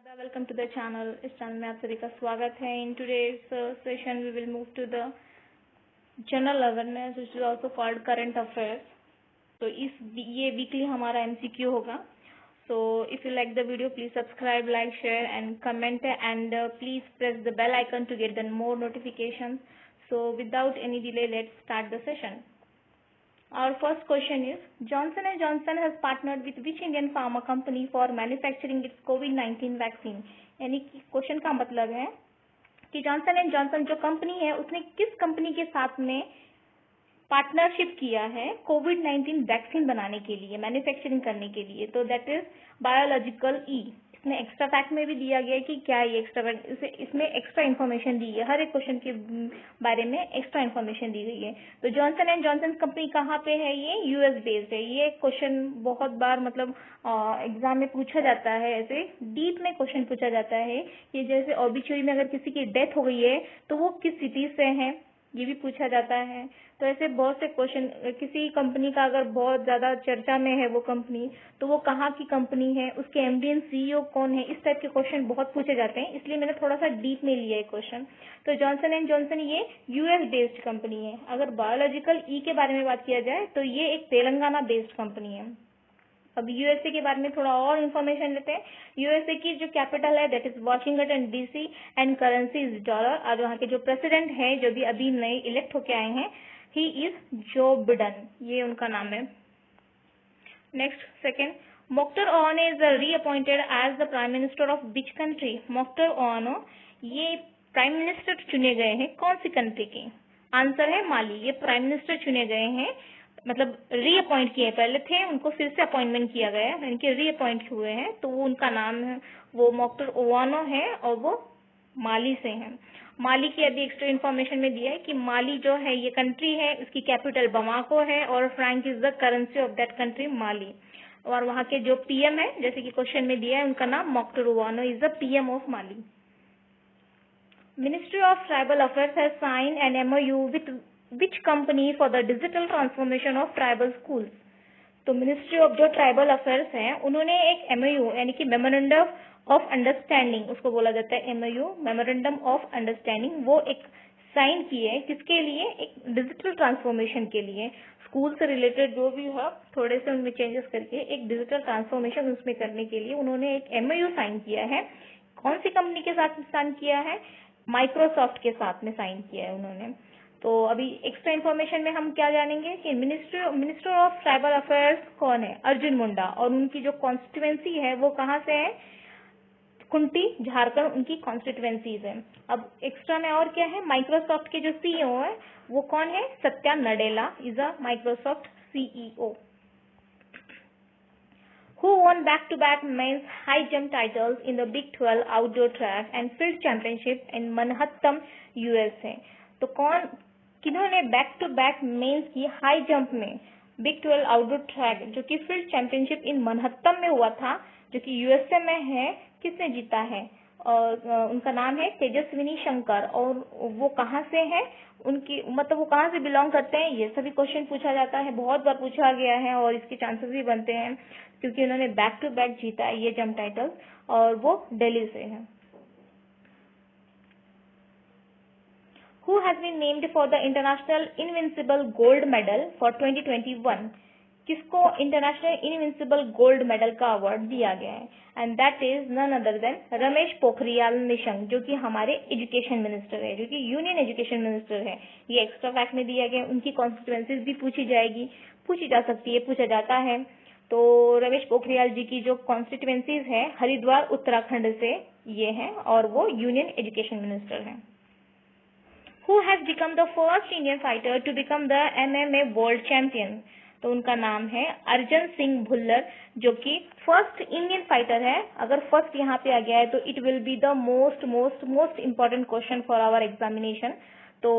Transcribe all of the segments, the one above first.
Radha, welcome to the channel. इस channel में आप सभी का स्वागत है. In today's session we will move to the general awareness which is also called current affairs. तो ये वीकली हमारा MCQ होगा. So if you like the video, please subscribe, like, share and comment and please press the bell icon to get the more notifications. So without any delay, let's start the session. Our first question is, Johnson & Johnson has partnered with which Indian pharma company for manufacturing its COVID-19 vaccine? यानी कि question का मतलब है कि Johnson and Johnson जो company है उसने किस कंपनी के साथ में पार्टनरशिप किया है कोविड-19 वैक्सीन बनाने के लिए, मैन्युफैक्चरिंग करने के लिए. तो दैट इज बायोलॉजिकल ई. इसमें एक्स्ट्रा फैक्ट में भी दिया गया है कि क्या ये एक्स्ट्रा फैक्ट, इसमें एक्स्ट्रा इन्फॉर्मेशन दी है. हर एक क्वेश्चन के बारे में एक्स्ट्रा इन्फॉर्मेशन दी गई है. तो जॉनसन एंड जॉनसन कंपनी कहाँ पे है? ये यूएस बेस्ड है. ये क्वेश्चन बहुत बार मतलब एग्जाम में पूछा जाता है. ऐसे डीप में क्वेश्चन पूछा जाता है कि जैसे ऑबिचुरी में अगर किसी की डेथ हो गई है तो वो किस सिटी से है, ये भी पूछा जाता है. तो ऐसे बहुत से क्वेश्चन, किसी कंपनी का अगर बहुत ज्यादा चर्चा में है वो कंपनी, तो वो कहाँ की कंपनी है, उसके एमडी एंड सीईओ कौन है, इस टाइप के क्वेश्चन बहुत पूछे जाते हैं. इसलिए मैंने थोड़ा सा डीप में लिया है क्वेश्चन. तो जॉनसन एंड जॉनसन ये यूएस बेस्ड कंपनी है. अगर बायोलॉजिकल ई के बारे में बात किया जाए तो ये एक तेलंगाना बेस्ड कंपनी है. अब यूएसए के बारे में थोड़ा और इन्फॉर्मेशन लेते हैं. यूएसए की जो कैपिटल है that is Washington DC and currency is dollar. और वहाँ के जो प्रेसिडेंट है जो भी अभी नए इलेक्ट होके आए हैं, ही इज जो बिडेन, ये उनका नाम है. Next second, Moctar Ouane is reappointed as the prime minister of which country? Moctar Ouane ये प्राइम मिनिस्टर चुने गए हैं कौन सी कंट्री के? आंसर है माली. ये प्राइम मिनिस्टर चुने गए हैं, मतलब रीअपॉइंट किए. पहले थे, उनको फिर से अपॉइंटमेंट किया गया है, इनके रीअपॉइंट हुए हैं. तो वो उनका नाम है, वो मोक्टर ओवानो है और वो माली से हैं. माली की अभी एक्स्ट्रा इन्फॉर्मेशन में दिया है कि माली जो है ये कंट्री है, उसकी कैपिटल बमाको है और franc is the currency of that country Mali. और वहाँ के जो पीएम है, जैसे कि क्वेश्चन में दिया है, उनका नाम Moctar Ouane is the PM of Mali. Ministry of Tribal Affairs has signed an MOU with which company for the digital transformation of tribal schools? तो मिनिस्ट्री ऑफ जो ट्राइबल अफेयर्स है उन्होंने एक MOU यानी कि मेमोरेंडम ऑफ अंडरस्टैंडिंग, उसको बोला जाता है MOU, मेमोरेंडम ऑफ अंडरस्टैंडिंग, वो एक साइन किए है. किसके लिए? एक डिजिटल ट्रांसफॉर्मेशन के लिए. स्कूल से रिलेटेड जो भी है थोड़े से उनमें चेंजेस करके एक डिजिटल ट्रांसफॉर्मेशन उसमें करने के लिए उन्होंने एक MOU साइन किया है. कौन सी कंपनी के साथ साइन किया है? माइक्रोसॉफ्ट के साथ में साइन किया है उन्होंने. तो अभी एक्स्ट्रा इन्फॉर्मेशन में हम क्या जानेंगे कि मिनिस्टर ऑफ ट्राइबल अफेयर्स कौन है? अर्जुन मुंडा. और उनकी जो कॉन्स्टिट्यूएंसी है वो कहाँ से है? कुंटी, झारखंड उनकी कॉन्स्टिट्यूएंसीज है. अब एक्स्ट्रा में और क्या है? माइक्रोसॉफ्ट के जो सीईओ है वो कौन है? Satya Nadella is a Microsoft CEO. Who won back-to-back men's high jump titles in the Big 12 outdoor track and field championship in Manhattan, USA? तो किन्होंने बैक टू बैक मेंस की हाई जंप में बिग 12 आउटडोर ट्रैक जो कि field championship इन मनहत्तम में हुआ था, जो कि यूएसए में है, किसने जीता है? और उनका नाम है तेजस्विनी शंकर. और वो कहाँ से है, उनकी मतलब वो कहाँ से बिलोंग करते हैं, ये सभी क्वेश्चन पूछा जाता है. बहुत बार पूछा गया है और इसके चांसेस भी बनते हैं क्योंकि उन्होंने बैक टू बैक जीता है ये जंप टाइटल और वो दिल्ली से है. Who has been named for the International Invincible Gold Medal for 2021? किसको इंटरनेशनल इनविंसिबल गोल्ड मेडल का अवार्ड दिया गया है? And that is none other than Ramesh Pokhriyal Nishank, जो कि हमारे एजुकेशन मिनिस्टर है, जो कि यूनियन एजुकेशन मिनिस्टर है. ये एक्स्ट्रा फैक्ट में दिया गया. उनकी कॉन्स्टिट्यूएंसीज भी पूछी जाएगी, पूछी जा सकती है, पूछा जाता है. तो रमेश पोखरियाल जी की जो कॉन्स्टिट्यूएंसीज है हरिद्वार उत्तराखंड से ये है और वो यूनियन एजुकेशन मिनिस्टर है. Who has become the first Indian fighter to become the MMA World Champion? तो उनका नाम है अर्जन सिंह भुल्लर, जो कि फर्स्ट इंडियन फाइटर है. अगर फर्स्ट यहाँ पे आ गया है तो it will be the most important question for our examination. तो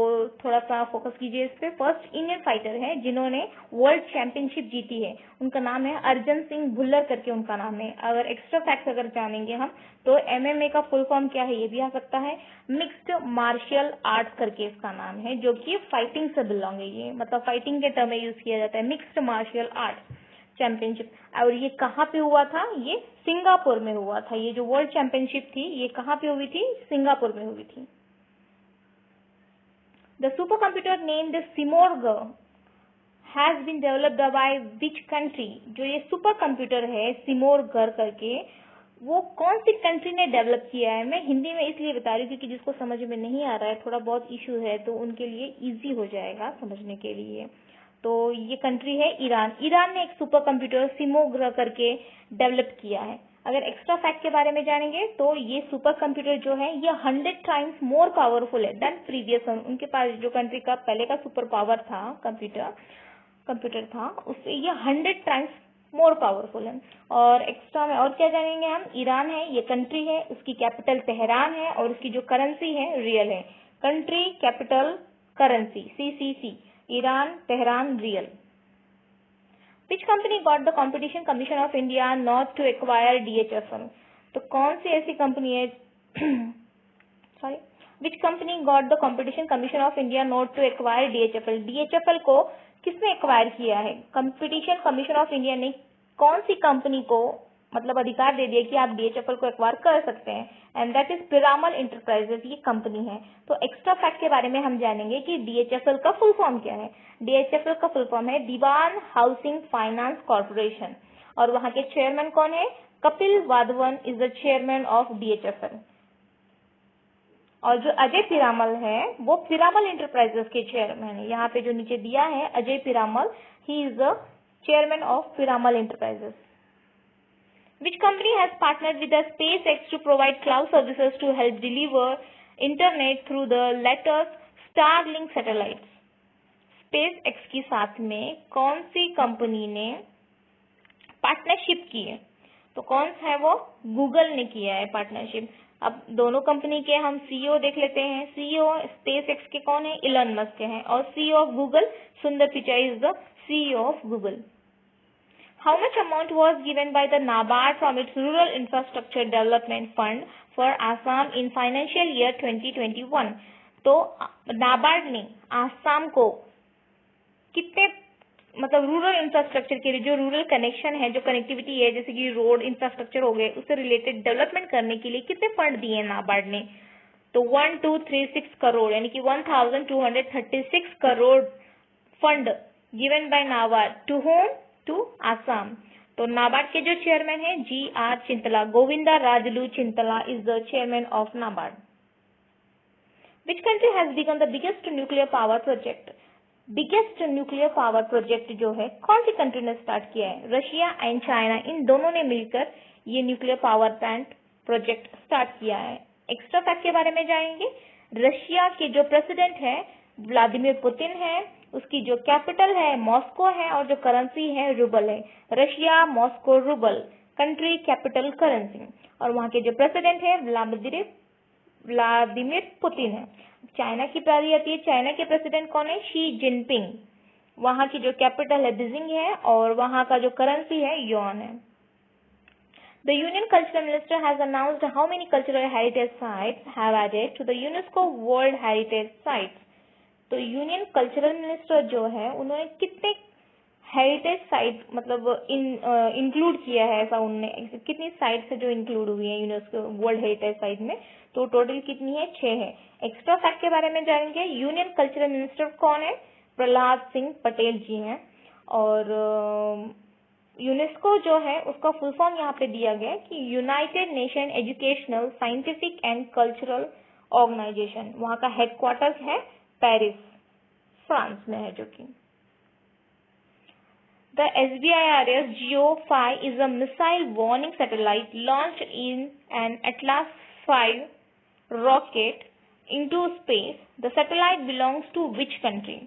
थोड़ा सा फोकस कीजिए इस पे. फर्स्ट इंडियन फाइटर है जिन्होंने वर्ल्ड चैंपियनशिप जीती है, उनका नाम है अर्जन सिंह भुल्लर करके उनका नाम है. अगर एक्स्ट्रा फैक्ट अगर जानेंगे हम तो MMA का फुल फॉर्म क्या है ये भी आ सकता है. मिक्स्ड मार्शल आर्ट्स करके इसका नाम है, जो कि फाइटिंग से बिलोंग है. ये मतलब फाइटिंग के टर्म में यूज किया जाता है, मिक्स्ड मार्शल आर्ट्स. चैंपियनशिप। और ये कहाँ पे हुआ था? ये सिंगापुर में हुआ था। ये जो वर्ल्ड चैंपियनशिप थी ये कहाँ पे हुई थी? सिंगापुर में हुई थी। The super computer named Simorgh has been developed by which country? जो ये सुपर कंप्यूटर है सिमोर्गर करके, वो कौन सी कंट्री ने डेवलप किया है? मैं हिंदी में इसलिए बता रही हूँ क्योंकि जिसको समझ में नहीं आ रहा है, थोड़ा बहुत इशू है, तो उनके लिए इजी हो जाएगा समझने के लिए। तो ये कंट्री है ईरान। ईरान ने एक सुपर कंप्यूटर सिमोग्र करके डेवलप किया है। अगर एक्स्ट्रा फैक्ट के बारे में जानेंगे तो ये सुपर कंप्यूटर जो है ये 100 टाइम्स मोर पावरफुल है देन प्रीवियस। उनके पास जो कंट्री का पहले का सुपर पावर था कंप्यूटर था, उससे ये 100 टाइम्स मोर पावरफुल है। और एक्स्ट्रा में और क्या जानेंगे हम? ईरान है, ये कंट्री है, उसकी कैपिटल तेहरान है और उसकी जो करेंसी है रियल है। Country capital currency CCC, Iran Tehran real. Which company got the Competition Commission of India not to acquire DHFL? तो कौन सी ऐसी कंपनी है sorry Which company got the Competition Commission of India not to acquire DHFL? DHFL को किसने acquire किया है? Competition commission of India ने कौन सी कंपनी को मतलब अधिकार दे दिया कि आप DHFL को एक्वायर कर सकते हैं? And that is Piramal enterprises, ये कंपनी है। तो एक्स्ट्रा फैक्ट के बारे में हम जानेंगे कि DHFL का फुल फॉर्म क्या है। DHFL का फुल फॉर्म है दीवान हाउसिंग फाइनेंस कॉर्पोरेशन, और वहां के चेयरमैन कौन है? Kapil Wadhawan is the chairman of DHFL। और जो अजय पिरामल है वो पिरामल इंटरप्राइजेस के चेयरमैन है। यहाँ पे जो नीचे दिया है Ajay Piramal, he is the chairman of Piramal enterprises. Which company has partnered with the SpaceX to provide cloud services to help deliver internet through the latest Starlink satellites? SpaceX के साथ में कौन सी कंपनी ने पार्टनरशिप की है? तो कौन सा है वो? गूगल ने किया है पार्टनरशिप। अब दोनों कंपनी के हम सीईओ देख लेते हैं। सीईओ SpaceX के कौन है? इलन मस्क के हैं। और सीईओ ऑफ गूगल सुंदर Pichai is the CEO of Google. How much amount was given by the NABARD from its Rural Infrastructure Development Fund for Assam in financial year 2021? तो नाबार्ड ने आसाम को कितने मतलब रूरल इंफ्रास्ट्रक्चर के लिए, जो रूरल कनेक्शन है, जो कनेक्टिविटी है, जैसे कि रोड इंफ्रास्ट्रक्चर हो गए, उससे रिलेटेड डेवलपमेंट करने के लिए कितने फंड दिए हैं नाबार्ड ने? तो 1236 करोड़, यानी कि 1236 crore fund given by NABARD to home? To Assam. तो नाबार्ड के जो चेयरमैन है GR Chintala, Govinda Rajulu Chintala is the chairman of NABARD. Which country has become the biggest nuclear power project? Biggest nuclear power project जो है कौन सी कंट्री ने स्टार्ट किया है? रशिया एंड चाइना, इन दोनों ने मिलकर ये nuclear power plant project start किया है। एक्स्ट्रा फैक्ट के बारे में जानेंगे। रशिया के जो प्रेसिडेंट है व्लादिमीर पुतिन है, उसकी जो कैपिटल है मॉस्को है और जो करेंसी है रूबल है। Russia Moscow rouble, country capital currency. और वहां के जो प्रेसिडेंट है व्लादिमीर पुतिन है। चाइना की बारी आती है। चाइना के प्रेसिडेंट कौन है? Xi Jinping. वहां की जो कैपिटल है बीजिंग है और वहां का जो करेंसी है युआन है। The Union Cultural Minister has announced how many cultural heritage sites have added to the UNESCO World Heritage Sites. तो यूनियन कल्चरल मिनिस्टर जो है उन्होंने कितने हेरिटेज साइट मतलब इंक्लूड किया है, ऐसा उन्होंने कितनी साइट्स है जो इंक्लूड हुई है यूनेस्को वर्ल्ड हेरिटेज साइट में? तो टोटल कितनी है? 6 है। एक्स्ट्रा फैक्ट के बारे में जानेंगे। यूनियन कल्चरल मिनिस्टर कौन है? प्रहलाद सिंह पटेल जी हैं। और यूनेस्को जो है उसका फुल फॉर्म यहाँ पे दिया गया कि United Nation educational scientific and cultural organisation. वहाँ का हेडक्वार्टर्स है पेरिस, फ्रांस में है जो कि। The SBIRS GEO-5 is a missile warning satellite launched in an Atlas V rocket into space. The satellite belongs to which country?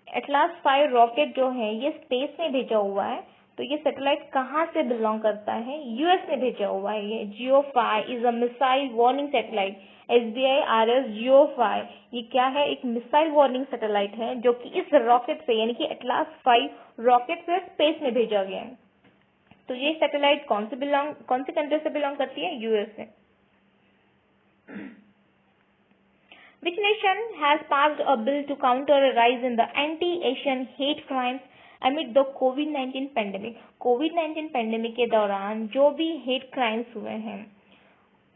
Atlas V rocket जो है ये स्पेस में भेजा हुआ है, तो ये सैटेलाइट कहाँ से बिलोंग करता है? यूएस में भेजा हुआ है। ये GEO-5 is a missile warning satellite. SBIRS GEO-5 ये क्या है? एक मिसाइल वार्निंग सैटेलाइट है जो कि इस रॉकेट से यानी कि एटलास 5 रॉकेट से स्पेस में भेजा गया है। तो ये सैटेलाइट कौन सी कंट्री से बिलोंग करती है? यूएस से। Which nation has passed a bill to counter a rise in the anti-Asian hate crimes amid the COVID-19 pandemic. Covid pandemic के दौरान जो भी हेट क्राइम्स हुए हैं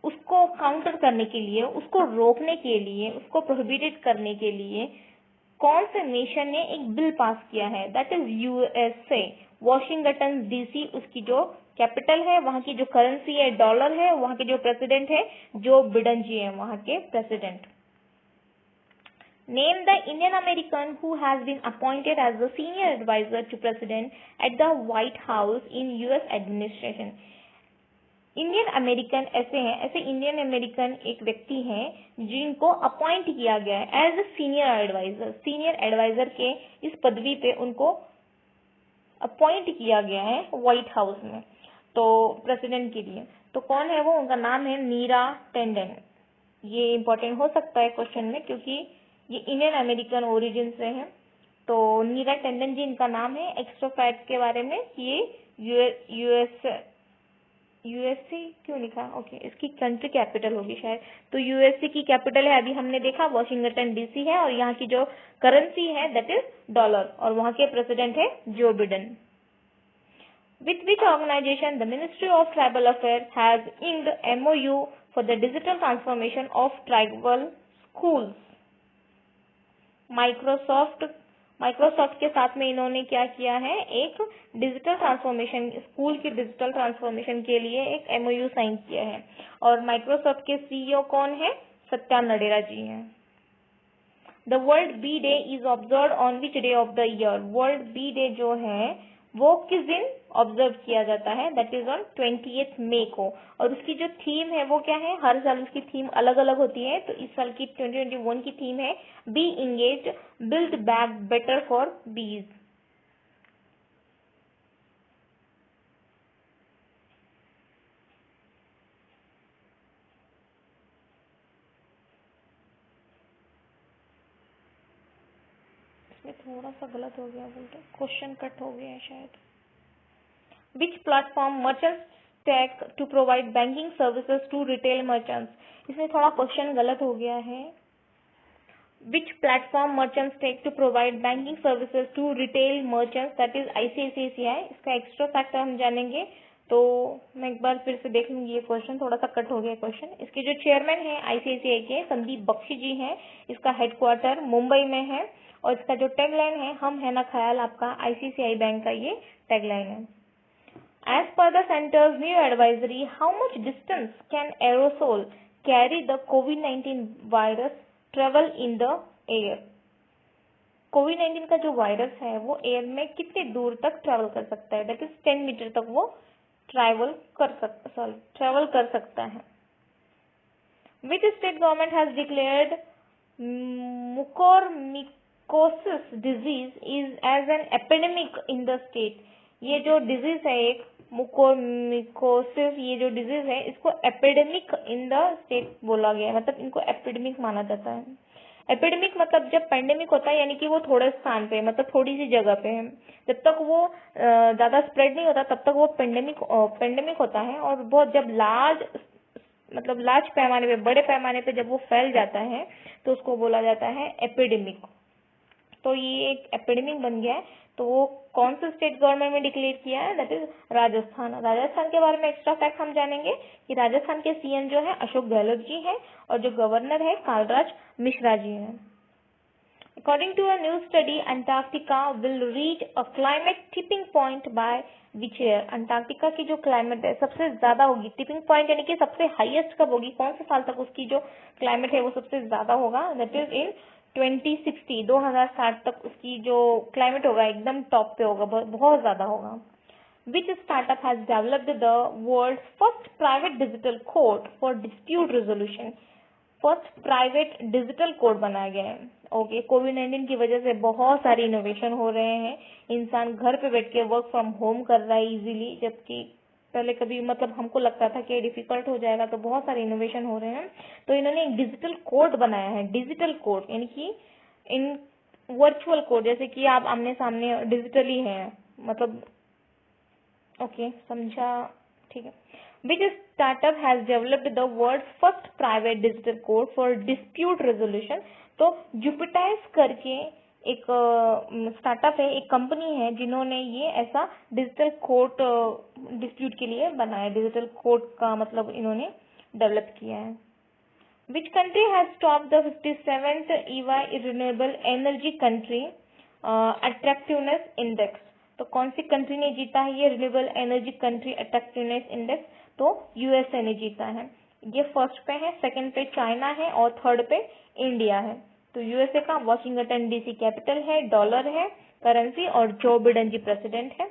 उसको काउंटर करने के लिए, उसको रोकने के लिए, उसको प्रोहिबिटेड करने के लिए कौन से नेशन ने एक बिल पास किया है? That is USA. Washington DC उसकी जो कैपिटल है, वहां की जो करेंसी है डॉलर है, वहां के जो प्रेसिडेंट है जो बिडेन जी है वहां के president. Name the Indian American who has been appointed as the senior advisor to president at the White House in US administration. Indian American ऐसे इंडियन अमेरिकन एक व्यक्ति हैं जिनको अपॉइंट किया गया है as senior adviser. Senior adviser के इस पदवी पे उनको अपॉइंट किया गया है व्हाइट हाउस में, तो प्रेसिडेंट के लिए। तो कौन है वो? उनका नाम है नीरा टेंडन। ये इम्पोर्टेंट हो सकता है क्वेश्चन में क्योंकि ये इंडियन अमेरिकन ओरिजिन से है। तो नीरा टेंडन जी इनका नाम है। एक्स्ट्रा फैक्ट के बारे में ये यूएसए क्यों लिखा? ओके, इसकी कंट्री कैपिटल होगी शायद। तो यूएसए की कैपिटल है, अभी हमने देखा वॉशिंगटन डीसी है, और यहाँ की जो करेंसी है दैट इज डॉलर, और वहाँ के प्रेसिडेंट है Joe Biden. With which organization the Ministry of Tribal Affairs has inked MOU for the digital transformation of tribal schools? Microsoft के साथ में इन्होंने क्या किया है? एक डिजिटल ट्रांसफॉर्मेशन, स्कूल की डिजिटल ट्रांसफॉर्मेशन के लिए एक एमओयू साइन किया है। और माइक्रोसॉफ्ट के सीईओ कौन है? सत्या नडेला जी हैं। The world bee day is observe on which day of the year? World bee day जो है वो किस दिन ऑब्जर्व किया जाता है? दैट इज ऑन 20th मई को। और उसकी जो थीम है वो क्या है? हर साल उसकी थीम अलग अलग होती है। तो इस साल की 2021 की थीम है be engaged, build back better for bees. इसमें थोड़ा सा गलत हो गया, बोलते क्वेश्चन कट हो गया है शायद। Which platform merchants take to provide banking services to retail merchants? इसमें थोड़ा क्वेश्चन गलत हो गया है। Which platform merchants take to provide banking services to retail merchants? That is ICICI। इसका एक्स्ट्रा फैक्टर हम जानेंगे। तो मैं एक बार फिर से देख लूंगी, ये क्वेश्चन थोड़ा सा कट हो गया क्वेश्चन। इसके जो चेयरमैन है आईसीआईसीआई के संदीप बख्शी जी हैं। इसका हेडक्वार्टर मुंबई में है, और इसका जो टैगलाइन है हम है ना ख्याल आपका आईसीआईसीआई बैंक का ये टैगलाइन है। As per the center's new advisory, how much distance can aerosol carry the COVID-19 virus travel in the air? COVID-19 का जो वायरस है वो एयर में कितने दूर तक ट्रेवल कर सकता है? दैट इज 10 मीटर तक वो ट्रेवल कर सकता है। Which state government has declared mucormycosis disease is as an epidemic in the state? ये जो डिजीज है एक मुकोरमिकोसिस, ये जो डिजीज है इसको एपिडेमिक इन द स्टेट बोला गया है, मतलब इनको एपिडेमिक माना जाता है। एपिडेमिक मतलब जब पेंडेमिक होता है यानी कि वो थोड़े स्थान पे, मतलब थोड़ी सी जगह पे है, जब तक वो ज्यादा स्प्रेड नहीं होता तब तक वो पेंडेमिक होता है। और बहुत जब लार्ज पैमाने पे, बड़े पैमाने पे जब वो फैल जाता है तो उसको बोला जाता है एपिडेमिक। तो ये एक एपिडेमिक बन गया है। तो वो कौन सा स्टेट गवर्नमेंट में डिक्लेयर किया है? That is Rajasthan. राजस्थान के बारे में एक्स्ट्रा फैक्ट हम जानेंगे कि राजस्थान के सीएम जो है अशोक गहलोत जी हैं, और जो गवर्नर है कालराज मिश्रा जी हैं। According to a new study, Antarctica will reach a climate tipping point by which year? Antarctica की जो क्लाइमेट है सबसे ज्यादा होगी, टिपिंग पॉइंट यानी कि सबसे हाईएस्ट कब होगी, कौन से साल तक उसकी जो क्लाइमेट है वो सबसे ज्यादा होगा? दैट इज इन 2060, 2060 तक उसकी जो क्लाइमेट होगा एकदम टॉप पे होगा, बहुत ज्यादा होगा। Which startup has developed the world's first private digital court for dispute resolution? First private digital code बनाया गया है। ओके, कोविड-19 की वजह से बहुत सारे इनोवेशन हो रहे हैं। इंसान घर पे बैठ के वर्क फ्रॉम होम कर रहा है इजीली, जबकि पहले कभी मतलब हमको लगता था कि डिफिकल्ट हो जाएगा, तो बहुत सारे इनोवेशन हो रहे हैं। तो इन्होंने एक डिजिटल कोड बनाया है। डिजिटल कोड यानी कि इन वर्चुअल कोड, जैसे कि आप आमने सामने डिजिटली हैं, मतलब ओके समझा, ठीक है। Which startup has developed the world's first private digital code for dispute resolution? तो जुपिटाइस करके एक स्टार्टअप है, एक कंपनी है जिन्होंने ये ऐसा डिजिटल कोर्ट डिस्प्यूट के लिए बनाया। डिजिटल कोर्ट का मतलब इन्होंने डेवलप किया है। Which country has topped the 57th EY Renewable Energy Country Attractiveness Index? तो कौन सी कंट्री ने जीता है ये renewable energy country attractiveness index? तो यूएसए ने जीता है। ये फर्स्ट पे है, सेकंड पे चाइना है और थर्ड पे इंडिया है। तो यूएसए का वॉशिंगटन डीसी कैपिटल है, डॉलर है करेंसी, और जो बिडेन जी प्रेसिडेंट है।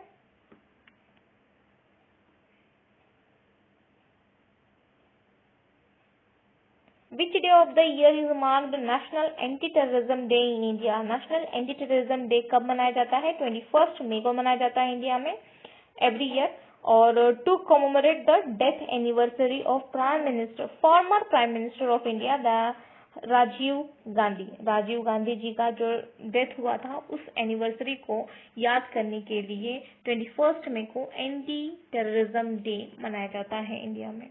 Which day of the year is marked National Anti-Terrorism Day in India? National Anti-Terrorism Day कब मनाया जाता है? 21 मई को मनाया जाता है इंडिया में every year। और to commemorate the death anniversary of former Prime Minister of India, the Rajiv Gandhi ji का जो डेथ हुआ था उस एनिवर्सरी को याद करने के लिए 21 मई को एंटी टेररिज्म डे मनाया जाता है इंडिया में।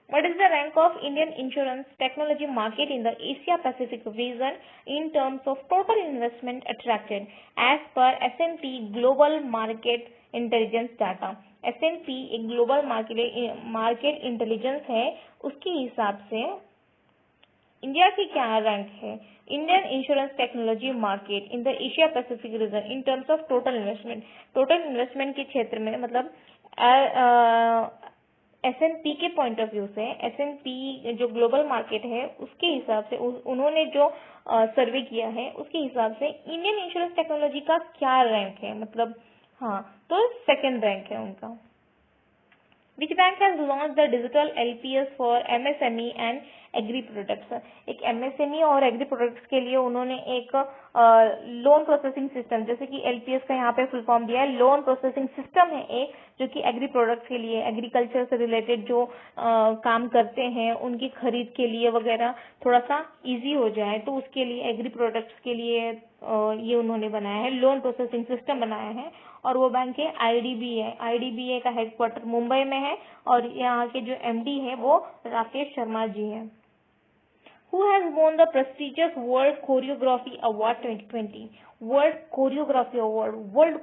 What is the rank of Indian insurance technology market in the Asia Pacific region in terms of total investment attracted as per S&P Global Market Intelligence data? S&P एक global market intelligence है, उसके हिसाब से India की क्या rank है? Indian insurance technology market in the Asia Pacific region in terms of total investment. Total investment के क्षेत्र में मतलब S&P के पॉइंट ऑफ व्यू से, S&P जो ग्लोबल मार्केट है उसके हिसाब से उन्होंने जो सर्वे किया है उसके हिसाब से इंडियन इंश्योरेंस टेक्नोलॉजी का क्या रैंक है, मतलब हाँ तो सेकंड रैंक है उनका। Which bank has launched the digital LPS for MSME and agri products? एक MSME और एग्री प्रोडक्ट्स के लिए उन्होंने एक लोन प्रोसेसिंग सिस्टम, जैसे कि LPS का यहाँ पे फुल फॉर्म दिया है, लोन प्रोसेसिंग सिस्टम है एक, जो कि एग्री प्रोडक्ट्स के लिए, एग्रीकल्चर से रिलेटेड जो काम करते हैं उनकी खरीद के लिए वगैरह थोड़ा सा इजी हो जाए, तो उसके लिए एग्री प्रोडक्ट्स के लिए ये उन्होंने बनाया है, लोन प्रोसेसिंग सिस्टम बनाया है। और वो बैंक है IDBI। IDBI का हेडक्वार्टर मुंबई में है और यहाँ के जो MD है वो राकेश शर्मा जी हैं। Who has won the prestigious World Choreography Award 2020? World Choreography Award, World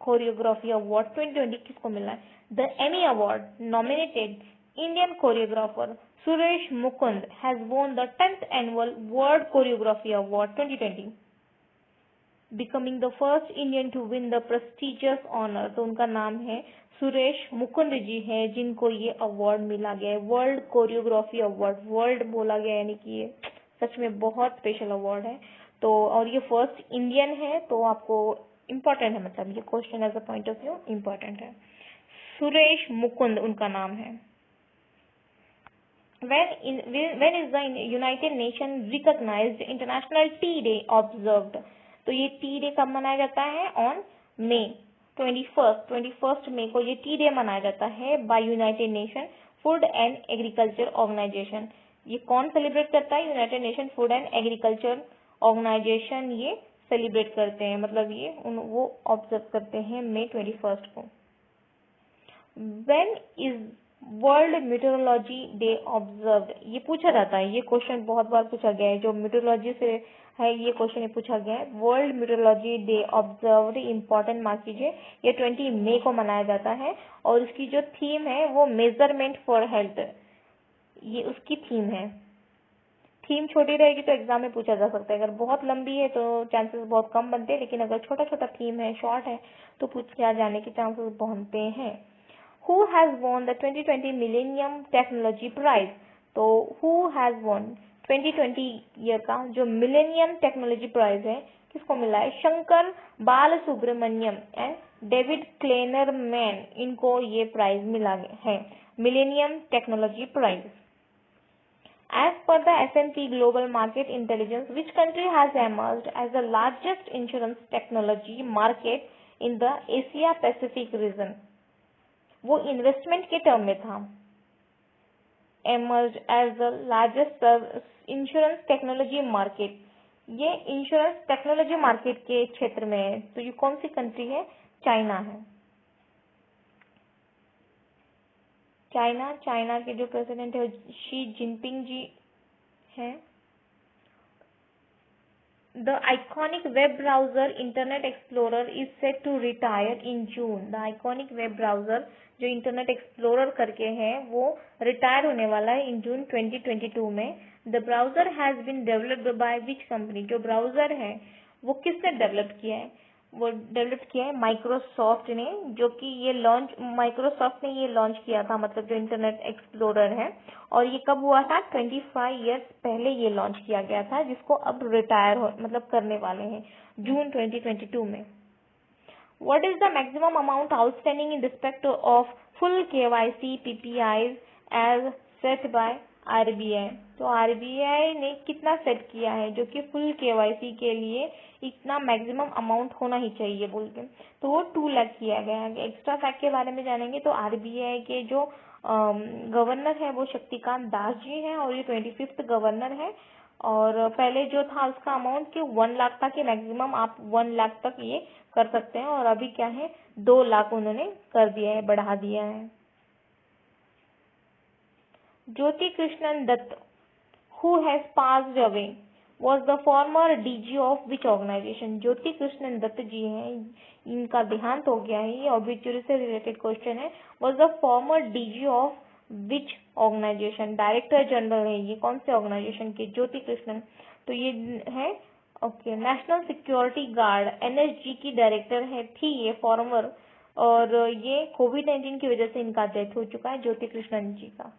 Choreography Award 2020 किसको मिला है? The Emmy Award nominated Indian choreographer Suresh Mukund has won the 10th annual World Choreography Award 2020, becoming the first Indian to win the prestigious honor। तो उनका नाम है सुरेश मुकुंद जी है, जिनको ये अवार्ड मिला गया है, वर्ल्ड कोरियोग्राफी अवार्ड। वर्ल्ड बोला गया यानी कि ये सच में बहुत स्पेशल अवार्ड है। तो और ये फर्स्ट इंडियन है, तो आपको इम्पोर्टेंट है, मतलब ये question as a point of view important है। सुरेश मुकुंद उनका नाम है। When is the United Nations recognized International Tea Day observed? तो ये टी डे कब मनाया जाता है? ऑन May 21 मई को ये टी डे मनाया जाता है by United Nation food and agriculture organisation. ये कौन सेलिब्रेट करता है? United Nation food and agriculture organisation ये सेलिब्रेट करते हैं, मतलब ये वो ऑब्जर्व करते हैं May 21 को। When is world meteorology day observed? ये पूछा जाता है, ये क्वेश्चन बहुत बार पूछा गया है, जो मीटरोलॉजी से है ये क्वेश्चन पूछा गया है। World meteorology day observed, important mark कीजिए, ये 20 मई को मनाया जाता है और इसकी जो थीम है वो मेजरमेंट फॉर हेल्थ, ये उसकी थीम है। थीम छोटी रहेगी तो एग्जाम में पूछा जा सकता है, अगर बहुत लंबी है तो चांसेस बहुत कम बनते हैं, लेकिन अगर छोटा छोटा थीम है, शॉर्ट है, तो पूछा जाने के चांसेस बनते हैं। Who has won the 2020 Millennium Technology Prize? तो who has won 2020 ईयर का जो मिलेनियम टेक्नोलॉजी प्राइज है किसको मिला है? शंकर बाल सुब्रमण्यम एंड डेविड क्लेनरमैन, इनको ये प्राइज मिला है, millennium technology prize. As per the S&P Global Market Intelligence, which country has emerged as the largest insurance technology market in the Asia Pacific region? वो इन्वेस्टमेंट के टर्म में था, emerged as the largest insurance technology market, ये insurance technology market के क्षेत्र में है। तो ये कौन सी कंट्री है? चाइना है। चाइना के जो प्रेसिडेंट है शी जिनपिंग जी हैं। The iconic web browser Internet Explorer is set to retire in June. The iconic web browser जो इंटरनेट एक्सप्लोरर करके है वो रिटायर होने वाला है इन जून 2022 में. The browser has been developed by which company. जो ब्राउजर है वो किसने डेवलप किया है? वो डेवलप किया है माइक्रोसॉफ्ट ने, जो कि ये माइक्रोसॉफ्ट ने ये लॉन्च किया था, मतलब जो इंटरनेट एक्सप्लोरर है. और ये कब हुआ था? 25 ईयर्स पहले ये लॉन्च किया गया था, जिसको अब रिटायर मतलब करने वाले हैं जून 2022 में. What is the maximum amount outstanding in respect of full KYC PPIs as set by RBI? तो RBI ने कितना सेट किया है जो कि फुल KYC के लिए इतना मैक्सिमम अमाउंट होना ही चाहिए बोल के, तो वो 2 लाख किया गया है. एक्स्ट्रा फैक्ट के बारे में जानेंगे तो RBI के जो गवर्नर है वो शक्तिकांत दास जी हैं और ये 25th गवर्नर है. और पहले जो था उसका अमाउंट कि 1 लाख था कि मैक्सिमम आप 1 लाख तक ये कर सकते हैं, और अभी क्या है 2 लाख उन्होंने कर दिया है, बढ़ा दिया है. ज्योति Krishnan Dutt who has passed away was the former DG of which organization? ज्योति कृष्णन दत्त जी हैं, इनका देहांत हो गया है, ये ऑब्ituary से रिलेटेड क्वेश्चन है. was the former DG of which organization? Director general है ये कौन से ऑर्गेनाइजेशन के? ज्योति कृष्णन. तो ये है okay national security guard NSG की डायरेक्टर है थी ये फॉर्मर, और ये कोविड-19 की वजह से इनका डेथ हो चुका है ज्योति कृष्णन जी का.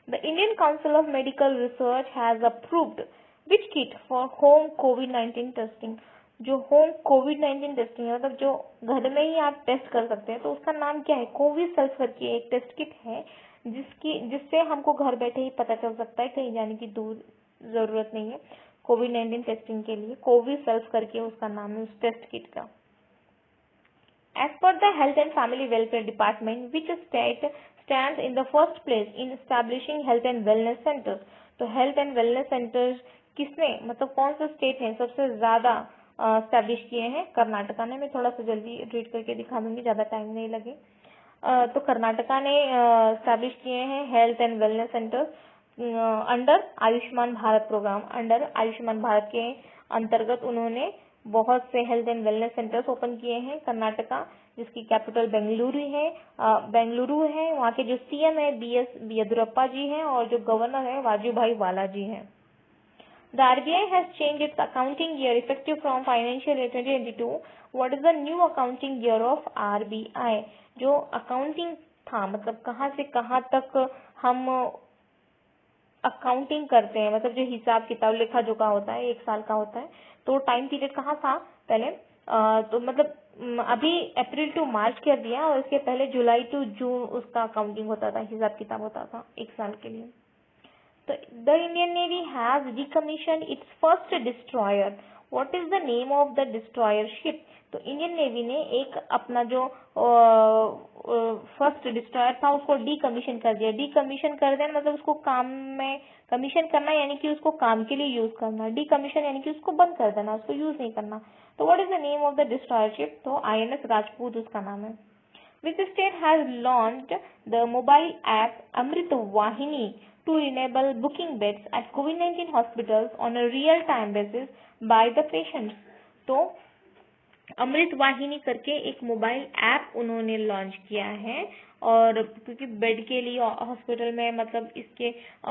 The Indian Council of Medical Research has approved which kit for home COVID-19 testing? जो होम कोविड-19 टेस्टिंग है, मतलब जो घर में ही आप टेस्ट कर सकते हैं, तो उसका नाम क्या है? कोविसेल्फ करके एक टेस्ट किट है जिससे हमको घर बैठे ही पता चल सकता है, कहीं जाने की दूर जरूरत नहीं है. कोविड-19 टेस्टिंग के लिए कोविसेल्फ करके उसका नाम है उस टेस्ट किट का. As per the Health and Family Welfare Department, which state stands in the first place in establishing health and wellness centers? तो health and wellness centers किसने, मतलब कौन सा स्टेट है सबसे ज्यादा स्टैब्लिश किए हैं? कर्नाटका ने. मैं थोड़ा सा जल्दी रीड करके दिखा दूंगी, ज्यादा टाइम नहीं लगे. तो कर्नाटका ने स्टैब्लिश किए हैं health and wellness centres under Ayushman Bharat programme. Under Ayushman Bharat के अंतर्गत उन्होंने बहुत से health and wellness centres open किए हैं. कर्नाटका, जिसकी कैपिटल बेंगलुरु है. वहाँ के जो CM है BS येदियुरप्पा जी हैं और जो गवर्नर है वाजूभाई वाला जी हैं. The RBI has changed its accounting year effective from financial year 2022. What is the new accounting year of RBI? जो अकाउंटिंग था, मतलब कहाँ से कहाँ तक हम अकाउंटिंग करते हैं, मतलब जो हिसाब किताब लेखा जोखा होता है 1 साल का होता है, तो टाइम पीरियड कहाँ था पहले? तो मतलब अभी अप्रैल टू मार्च कर दिया, और इसके पहले जुलाई टू जून उसका अकाउंटिंग होता था, हिसाब किताब होता था 1 साल के लिए. तो the Indian navy has decommission it's first destroyer. What is the name of the destroyer ship? तो इंडियन नेवी ने एक अपना जो फर्स्ट डिस्ट्रॉयर था उसको डीकमीशन कर दिया. डीकमीशन कर देना मतलब उसको काम में कमीशन करना, यानी कि उसको काम के लिए यूज करना. डीकमीशन यानी कि उसको बंद कर देना, उसको यूज नहीं करना. तो what is the name of the destroyer ship? तो INS राजपूत उसका नाम है. Which state has launched the mobile app Amrit Vahini to enable booking beds at COVID-19 hospitals on a real-time basis by the patients? तो अमृत वाहिनी करके एक mobile app उन्होंने launch किया है, और क्योंकि बेड के लिए हॉस्पिटल में मतलब इसके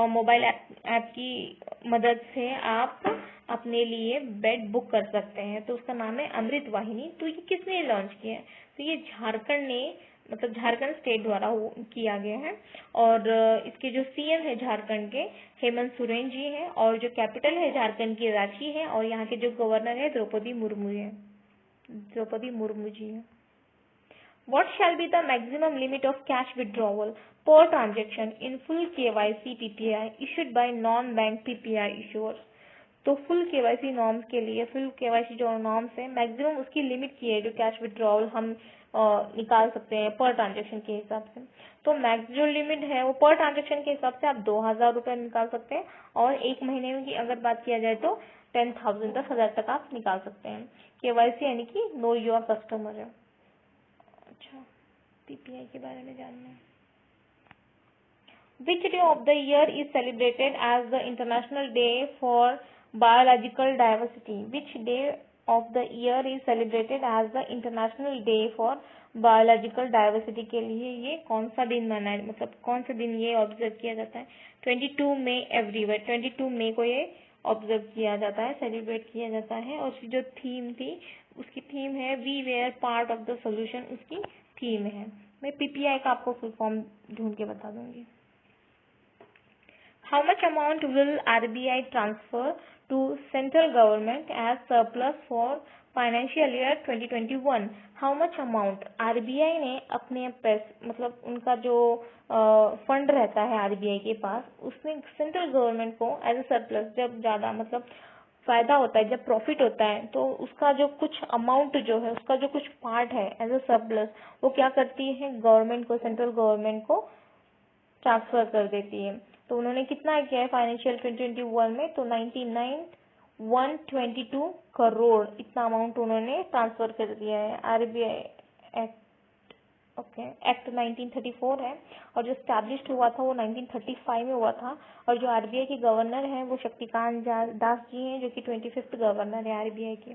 मोबाइल ऐप की मदद से आप अपने लिए बेड बुक कर सकते हैं. तो उसका नाम है अमृत वाहिनी. तो ये किसने लॉन्च किया है? तो ये झारखंड ने, मतलब झारखंड स्टेट द्वारा किया गया है, और इसके जो CM है झारखंड के हेमंत सोरेन जी हैं, और जो कैपिटल है झारखंड की रांची है, और यहाँ के जो गवर्नर है द्रौपदी मुर्मू जी हैं. What shall be the maximum limit of cash withdrawal per transaction in full KYC PPI issued by non-bank PPI issuers? तो फुल KYC नॉर्म्स के लिए, फुल KYC जो नॉर्म्स है, मैक्सिमम उसकी लिमिट की है जो कैश विड्रॉवल हम निकाल सकते हैं पर ट्रांजेक्शन के हिसाब से. तो मैक्स जो लिमिट है वो पर ट्रांजेक्शन के हिसाब से आप 2000 रुपये निकाल सकते हैं, और 1 महीने में की अगर बात किया जाए तो 10,000 10,000 तक आप निकाल सकते हैं. KYC यानी कि नो योर कस्टमर है. अच्छा, PPI के बारे में जानना है. Which day of the year is celebrated as the International Day for biological diversity, which day of the year is celebrated as the international day for biological diversity के लिए ये कौन सा दिन मनाया, मतलब कौन सा दिन ये ऑब्जर्व किया जाता है? 22 मई एवरीवेयर, 22 मई को ये ऑब्जर्व किया जाता है, सेलिब्रेट किया जाता है। और उसकी जो थीम थी, उसकी थीम है we were part of the solution, उसकी थीम है। मैं पीपीआई का आपको फुल फॉर्म ढूंढ के बता दूंगी। How much amount will RBI transfer to central government as surplus for financial year 2021? How much amount RBI ने अपने मतलब उनका जो फंड रहता है RBI के पास, उसने सेंट्रल गवर्नमेंट को एज ए सरप्लस, जब ज्यादा मतलब फायदा होता है, जब प्रॉफिट होता है, तो उसका जो कुछ अमाउंट जो है, उसका जो कुछ पार्ट है एज ए सरप्लस, वो क्या करती है गवर्नमेंट को, सेंट्रल गवर्नमेंट को ट्रांसफर कर देती है। तो उन्होंने कितना किया है फाइनेंशियल 2021 में? तो 122 करोड़ इतना अमाउंट उन्होंने ट्रांसफर कर दिया है। आरबीआई एक्ट, ओके, एक्ट 1934 है, और जो स्टैब्लिश्ड हुआ था वो 1935 में हुआ था। और जो आरबीआई के गवर्नर हैं वो शक्तिकांत दास जी हैं, जो कि 25th गवर्नर है आरबीआई के।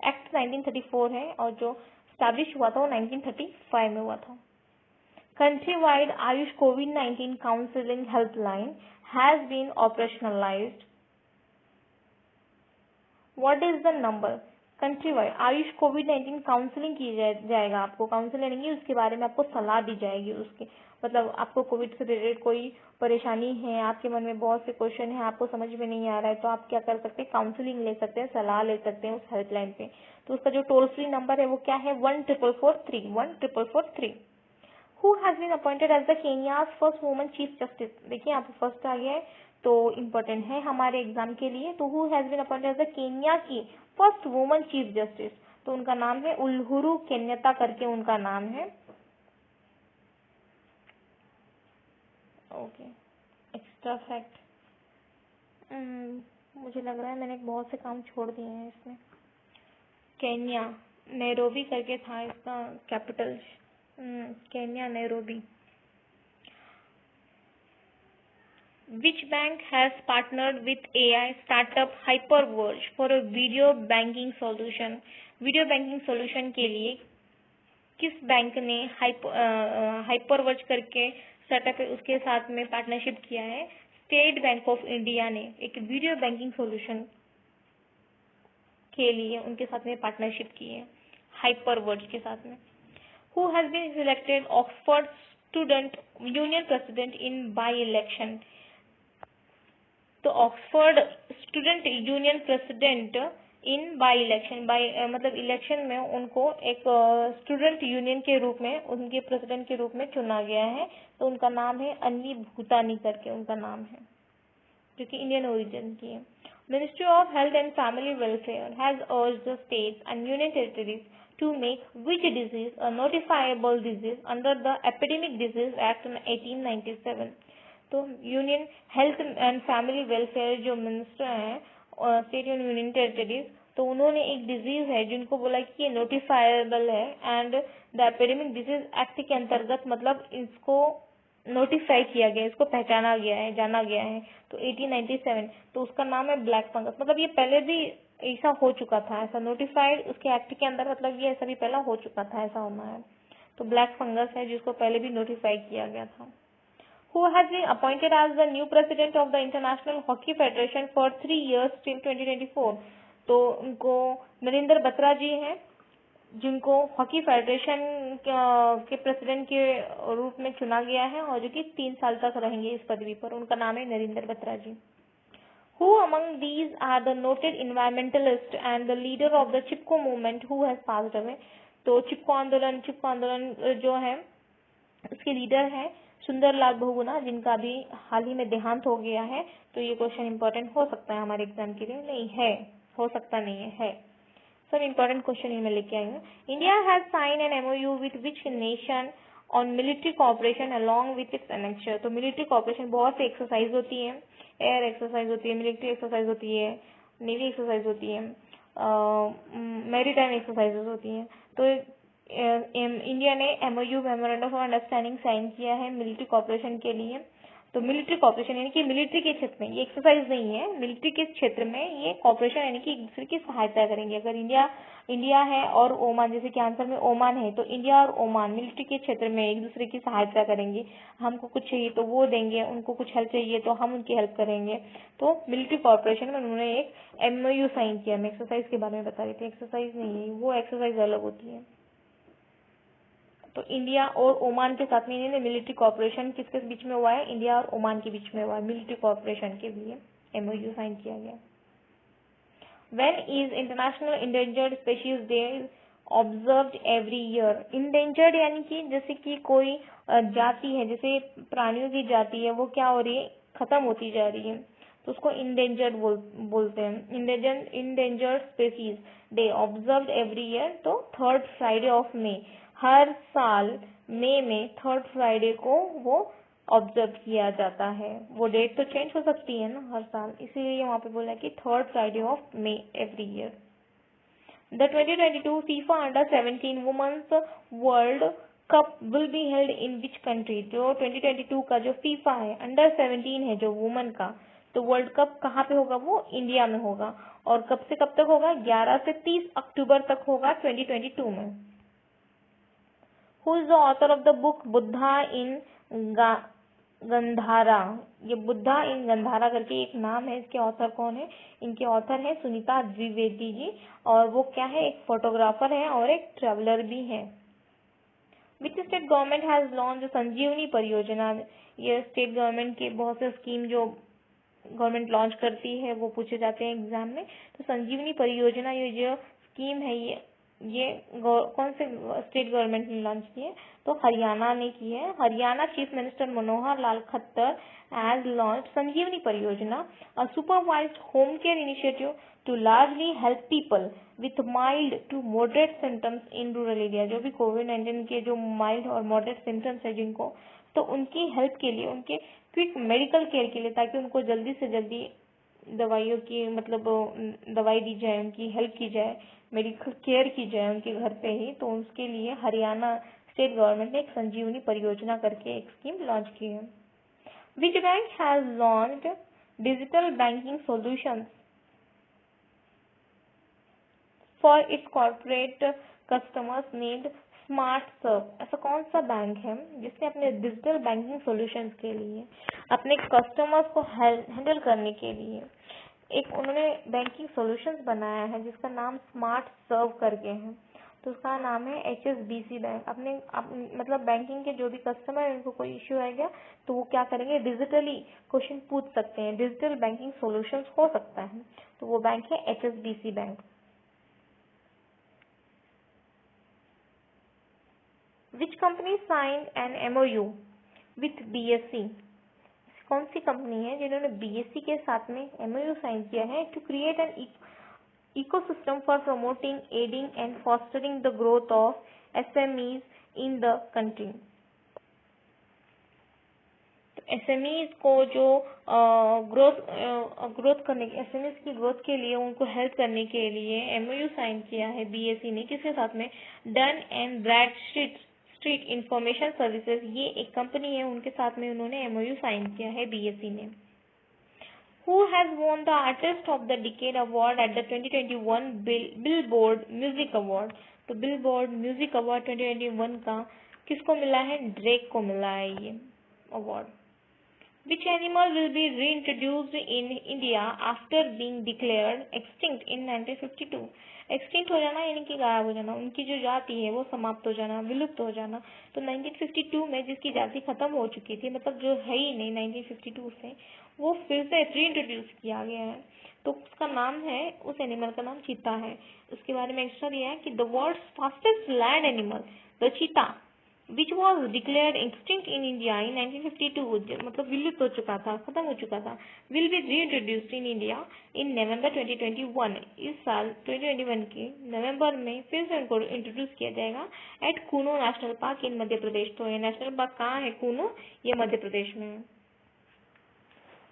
एक्ट 1934 है, और जो स्टैब्लिश हुआ था वो 1935 में हुआ था। Countrywide Ayush COVID-19 counseling helpline has been operationalized. What is the number? Countrywide Ayush covid counselling की जाएगा, आपको काउंसलिंग नहीं, उसके बारे में आपको सलाह दी जाएगी। उसके मतलब आपको कोविड से रिलेटेड कोई परेशानी है, आपके मन में बहुत से क्वेश्चन है, आपको समझ में नहीं आ रहा है, तो आप क्या कर सकते हैं? काउंसलिंग ले सकते हैं, सलाह ले सकते हैं उस हेल्पलाइन पे। तो उसका जो टोल फ्री नंबर है वो क्या है? 14443 14443। Who has been appointed as the Kenya's first woman chief justice? देखिए यहाँ पे फर्स्ट आ गया है, तो इम्पोर्टेंट है हमारे एग्जाम के लिए। तो who has been appointed as the Kenya की फर्स्ट वुमन चीफ जस्टिस? तो उनका नाम है उल्हुरु केन्याता करके उनका नाम है। ओके, एक्स्ट्रा फैक्ट, मुझे लग रहा है मैंने बहुत से काम छोड़ दिए हैं इसमें। केन्या, नैरोबी करके था इसका capital, Kenya Nairobi. Which bank has partnered with AI startup HyperVerge for a video banking solution? Video banking solution के लिए किस बैंक ने हाइपरवर्ज करके स्टार्टअप है उसके साथ में पार्टनरशिप किया है? स्टेट बैंक ऑफ इंडिया ने एक वीडियो बैंकिंग सॉल्यूशन के लिए उनके साथ में पार्टनरशिप की है, हाइपरवर्ज के साथ में। Who has been selected Oxford Student Union President in by-election? तो Oxford student union president in by election, मतलब इलेक्शन में उनको एक स्टूडेंट यूनियन के रूप में, उनके प्रेसिडेंट के रूप में चुना गया है। तो उनका नाम है अन्वी भूतानी करके उनका नाम है, जो कि इंडियन ओरिजिन की है। Ministry of health and family welfare has urged the states and union territories to make which disease a notifiable disease under the Epidemic Disease Act 1897? तो union health and family welfare जो minister हैं state and union territories, तो उन्होंने एक disease है जिनको बोला कि ये नोटिफाइबल है, and the epidemic disease act के अंतर्गत मतलब इसको नोटिफाई किया गया, इसको पहचाना गया है, जाना गया है। तो 1897, तो उसका नाम है ब्लैक फंगस। मतलब ये पहले भी ऐसा हो चुका था, ऐसा नोटिफाइड उसके एक्ट के अंदर, मतलब ये ऐसा भी पहला हो चुका था, ऐसा होना है। तो ब्लैक फंगस है जिसको पहले भी नोटिफाई किया गया था। Who has been appointed as the new president of the International Hockey Federation for 3 years till 2024? तो उनको नरेंद्र बत्रा जी हैं, जिनको हॉकी फेडरेशन के प्रेसिडेंट के रूप में चुना गया है, और जो कि 3 साल तक रहेंगे इस पदवी पर। उनका नाम है नरेंद्र बत्रा जी। Who among these are the noted environmentalist and the leader of the Chipko movement who has passed away? तो चिपको आंदोलन जो है उसके लीडर हैं सुंदरलाल बहुगुणा, जिनका भी हाल ही में देहांत हो गया है। तो ये क्वेश्चन इंपॉर्टेंट हो सकता है हमारे एग्जाम के लिए, नहीं है, हो सकता नहीं है, सब इंपॉर्टेंट क्वेश्चन इनमें लेके आएंगे। India has sign an MOU with which nation on military cooperation along with its annexure? तो मिलिट्री कॉपरेशन बहुत सी एक्सरसाइज होती है, एयर एक्सरसाइज होती है, मिलिट्री एक्सरसाइज होती है, नेवी एक्सरसाइज होती है, मैरीटाइम एक्सरसाइजेज होती है। तो इंडिया ने MOU memorandum of understanding sign किया है मिलिट्री कॉपरेशन के लिए। तो मिलिट्री कॉपरेशन यानी कि मिलिट्री के क्षेत्र में, ये एक्सरसाइज नहीं है, मिलिट्री के क्षेत्र में ये कॉपरेशन यानी कि एक दूसरे की सहायता करेंगे। अगर इंडिया है और ओमान, जैसे कि आंसर में ओमान है, तो इंडिया और ओमान मिलिट्री के क्षेत्र में एक दूसरे की सहायता करेंगे। हमको कुछ चाहिए तो वो देंगे, उनको कुछ हेल्प चाहिए तो हम उनकी हेल्प करेंगे। तो मिलिट्री कॉपरेशन में उन्होंने एक MOU साइन किया। मैं एक्सरसाइज के बारे में बता रही थी, एक्सरसाइज नहीं है वो, एक्सरसाइज अलग होती है। तो इंडिया और ओमान के साथ में इन्होंने मिलिट्री कॉपरेशन किसके बीच में हुआ है, इंडिया और ओमान के बीच में हुआ है, मिलिट्री कॉपरेशन के लिए MOU साइन किया गया। When is International Endangered Species Day observed every year? Endangered यानी कि जैसे कि कोई जाति है, जैसे प्राणियों की जाति है, वो क्या हो रही है, खत्म होती जा रही है, तो उसको इंडेंजर्ड बोलते हैं। Endangered species day observed every year, तो 3rd फ्राइडे ऑफ मे, हर साल मई में 3rd फ्राइडे को वो ऑब्जर्व किया जाता है। वो डेट तो चेंज हो सकती है ना हर साल, इसीलिए वहाँ पे बोला कि 3rd Friday of May every year. The 2022 FIFA अंडर-17 women's world cup will be held in which country? जो 2022 का जो फीफा है अंडर-17 है जो वुमेन का, तो वर्ल्ड कप कहाँ पे होगा, वो इंडिया में होगा। और कब से कब तक होगा, 11 से 30 अक्टूबर तक होगा 2022 में। Who is the author of the book Buddha in Gandhara? ये बुद्धा इन गंधारा करके एक नाम है, इसके ऑथर कौन है, इनके ऑथर है सुनीता द्विवेदी जी, और वो क्या है, एक फोटोग्राफर है और एक ट्रेवलर भी है। Which state government has launch Sanjeevani परियोजना? ये स्टेट गवर्नमेंट के बहुत से स्कीम जो गवर्नमेंट लॉन्च करती है वो पूछे जाते हैं एग्जाम में। तो संजीवनी परियोजना ये जो स्कीम है ये कौन से स्टेट गवर्नमेंट ने लॉन्च की है, तो हरियाणा ने की है। Haryana chief minister Manohar Lal Khattar has launch Sanjeevani परियोजना, a supervised home care initiative to largely help people with mild to moderate symptoms in rural area. जो भी कोविड-19 के जो माइल्ड और मॉडरेट सिम्टम्स है जिनको, तो उनकी हेल्प के लिए, उनके क्विक मेडिकल केयर के लिए, ताकि उनको जल्दी से जल्दी दवाइयों की मतलब दवाई दी जाए, उनकी हेल्प की जाए, मेडिकल केयर की जाए उनके घर पे ही। तो उसके लिए हरियाणा स्टेट गवर्नमेंट ने एक संजीवनी परियोजना करके एक स्कीम लॉन्च की है। Which bank has launched digital banking solutions for its corporate customers need smart serve? ऐसा कौन सा बैंक है जिसने अपने डिजिटल बैंकिंग सॉल्यूशंस के लिए, अपने कस्टमर्स को हैंडल करने के लिए एक उन्होंने बैंकिंग सॉल्यूशंस बनाया है जिसका नाम स्मार्ट सर्व करके है। तो उसका नाम है HSBC बैंक। मतलब बैंकिंग के जो भी कस्टमर है उनको कोई इश्यू आएगा तो वो क्या करेंगे, डिजिटली क्वेश्चन पूछ सकते हैं, डिजिटल बैंकिंग सॉल्यूशंस हो सकता है। तो वो बैंक है HSBC bank. Which company signed an MOU with BSC? कौन सी कंपनी है जिन्होंने BSC के साथ में MOU साइन किया है, to create an ecosystem for promoting, aiding and fostering the growth of SMEs in the country? SMEs को जो ग्रोथ करने, SMEs की ग्रोथ के लिए, उनको हेल्प करने के लिए MOU साइन किया है BSC ने, किसके साथ में, done and Bradstreet information services, ये एक कंपनी है, उनके साथ में उन्होंने MOU साइन किया है BSC ने। Who has won the Artist of the Decade Award at the 2021 Billboard Music Award? तो Billboard Music Award 2021 का किसको मिला है, ड्रेक को मिला है ये award. Which animal will be reintroduced in India after being declared extinct in 1952? Extinct हो जाना यानी कि गायब हो जाना, उनकी जो जाति है वो समाप्त हो जाना, विलुप्त हो जाना। तो 1952 में जिसकी जाति खत्म हो चुकी थी, मतलब जो है ही नहीं 1952 से, वो फिर से रीइंट्रोड्यूस किया गया है। तो उसका नाम है, उस एनिमल का नाम चीता है। उसके बारे में एक्स्ट्रा दिया है कि the world's fastest land animal the cheetah which was declared extinct in India in 1952, मतलब विलुप्त हो चुका था, खत्म हो चुका था, will be reintroduced in India in November 2021। इस साल 2021 के नवंबर में फिर से उनको इंट्रोड्यूस किया जाएगा at Kuno national park in Madhya Pradesh. तो ये नेशनल पार्क कहाँ है, कूनो, ये मध्य प्रदेश में है।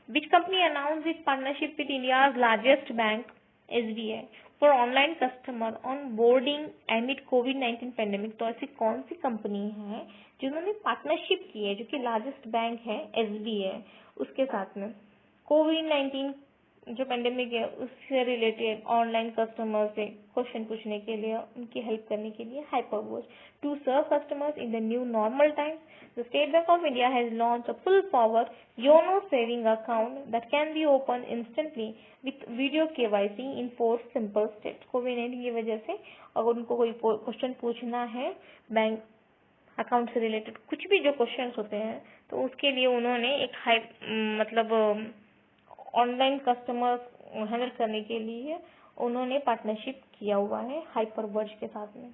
Which company announce it partnership with India's largest bank SBI? For online customer on boarding एमिड covid pandemic. तो ऐसी कौन सी कंपनी है जिन्होंने पार्टनरशिप की है, जो कि लार्जेस्ट बैंक है SBI उसके साथ में कोविड-19 जो पेंडेमिक है उससे रिलेटेड ऑनलाइन कस्टमर से क्वेश्चन पूछने के लिए, उनकी हेल्प करने के लिए hyperwatch to serve customers in the new normal times. The State Bank of India has launched a full-power YONO saving account that can be opened instantly with video KYC in 4 simple steps। कोविड-19 की वजह से अगर उनको कोई question पूछना है bank account से related, कुछ भी जो क्वेश्चंस होते हैं, तो उसके लिए उन्होंने एक ऑनलाइन कस्टमर हैंडल करने के लिए उन्होंने पार्टनरशिप किया हुआ है हाइपरवर्ज के साथ में।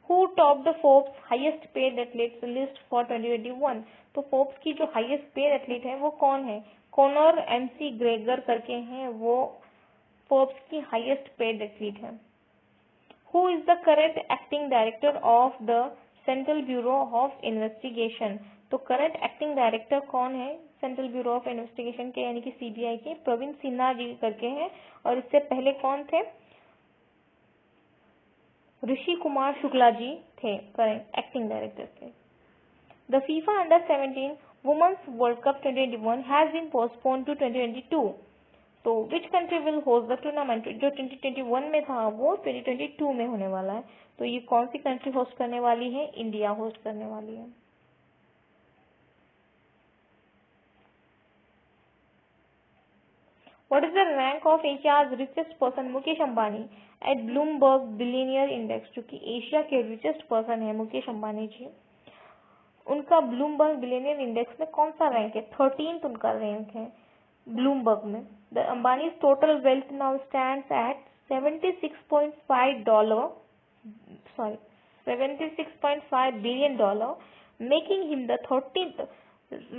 Who topped the Forbes highest paid athletes list for 2021? तो फोर्ब्स की जो हाईएस्ट पेड एथलीट है वो कौन है? कॉनर MC ग्रेगर करके हैं, वो फोर्ब्स की हाईएस्ट पेड एथलीट है। Who is the current acting director of the Central Bureau of Investigation? तो करंट एक्टिंग डायरेक्टर कौन है सेंट्रल ब्यूरो ऑफ इन्वेस्टिगेशन के, यानी कि CBI के? प्रवीण सिन्हा जी करके हैं। और इससे पहले कौन थे? ऋषि कुमार शुक्ला जी थे करंट एक्टिंग डायरेक्टर के। The FIFA Under-17 women's world cup 2021 has been postponed to 2022। तो which country will host the tournament? जो 2021 में था वो 2022 में होने वाला है। तो ये कौन सी कंट्री होस्ट करने वाली है? इंडिया होस्ट करने वाली है। What is the rank of Asia's richest person Mukesh Ambani at Bloomberg Billionaire Index? जो कि एशिया के रिचेस्ट पर्सन है मुकेश अंबानी जी, उनका ब्लूमबर्ग बिलियनियर इंडेक्स में कौन सा रैंक है? 13th उनका रैंक है ब्लूमबर्ग में। The Ambanis total wealth now stands eight $76.5 billion, making him the 13th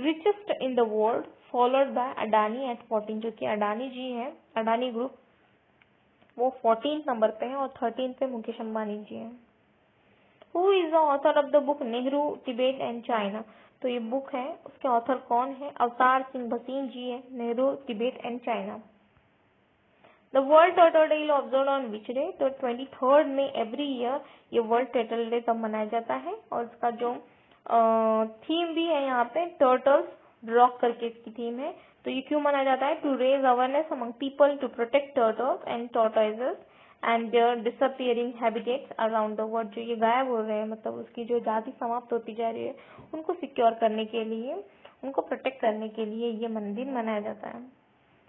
richest in the world, followed by Adani at 14। जो कि अडानी जी हैं, अडानी ग्रुप, वो 14th नंबर पे है और 13th पे मुकेश अंबानी जी हैं। Who is the author of the book Nehru Tibet and China? तो ये बुक है, उसके ऑथर कौन है? अवतार सिंह भसीन जी है, Nehru Tibet and China. The world turtle day observe on which day? तो 23rd में एवरी ईयर ये वर्ल्ड टर्टल डे तब मनाया जाता है। और इसका जो थीम भी है यहाँ पे टर्टल्स रॉक करके इसकी थीम है। तो ये क्यों मनाया जाता है? To raise awareness among people to protect turtles and tortoises and their disappearing habitats around the world. जो ये गायब हो रहे हैं, मतलब उसकी जो जाति समाप्त होती जा रही है, उनको सिक्योर करने के लिए, उनको प्रोटेक्ट करने के लिए ये दिन मनाया जाता है।